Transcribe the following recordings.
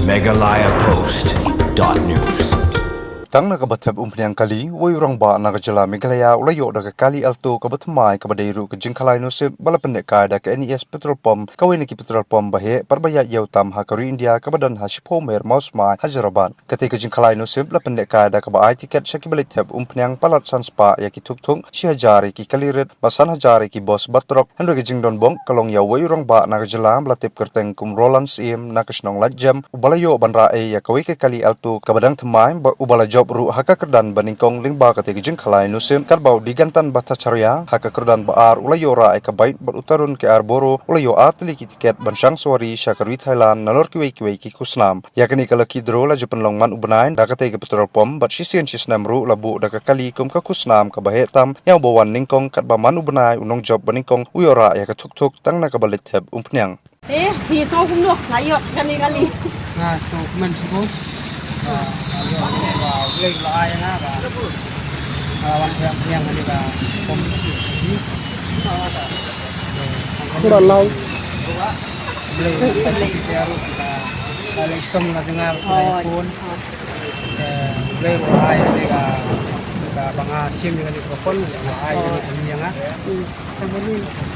Meghalaya Post.news. Tang nakabatab umpiang kali, way urang ba nakajala Meghalaya ulayo daga kali alto kabatamay kabadairu ka jingkalay no se balapendeka da ka NES petrol pump kawin ki petrol pump bahe parbaya yaw tam ha karu India kabadan ha shipomer mausmay hajaraban kate ka jingkalay no se balapendeka da ka ba tiket shakibalitab umpiang palat sanspa ya ki tuktung si hajari ki kalirit basan hajari ki bos batrok hendo ka jingdon bong kalong yaw way urang ba nakajala balatip kerteng kum Roland sim nakasnong lajam ubalayo banra ya kawin ka kali alto kabadang tamay ubala job ru haka kerdan baningkong lingba kate gijing khalai nusim karbau digantan batacharia haka kerdan baar ulayora eka bait utarun ke arboro ulayo atli ki tiket bansang suari syakarwi Thailand nalor kiwei ki kusnam yakni kala kidro la jupan longman ubnain dakate ke petrol pom bat sisian sisnam ru labu daka kali kum ka kusnam ka bahetam yang bawan ningkong katba man ubnai unong job baningkong uyora ya ka tuk tang na kabalit heb umpnyang hi so kum no layok kali so man sibuk lên là ai na vàวันyang ini ba pom kurang lau beli baru kita balik stom na dengar telepon beli ai ini ka banga sim dengan telepon ai ini yang sampai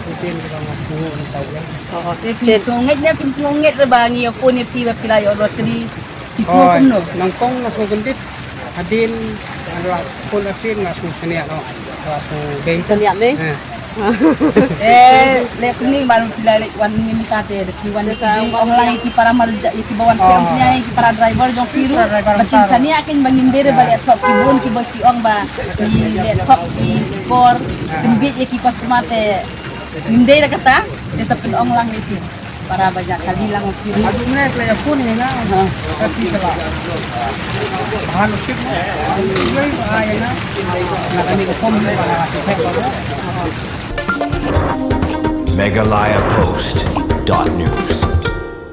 rutin kita ngaku tahu ya pisongit rebangi phone ni pi ba pilai order tadi pismo kum no nangkong langsung gendit hadin ada pun asin langsung seniak no langsung dei seniak ni le kum ni baru pilai wan ni minta te de wan ni online ki para mal ki bawan punya ki para driver jong piru batin seniak ken bangim dere balik top ki bon ki basi ong ba ki le top ki skor timbit ki customer te nimdei kata de sapin ong lang ni para banyak kali lang piru aduh ni telepon ni na tapi salah bahan usik beli ai na nak ni ko pom ni para sek baru Meghalaya Post.news.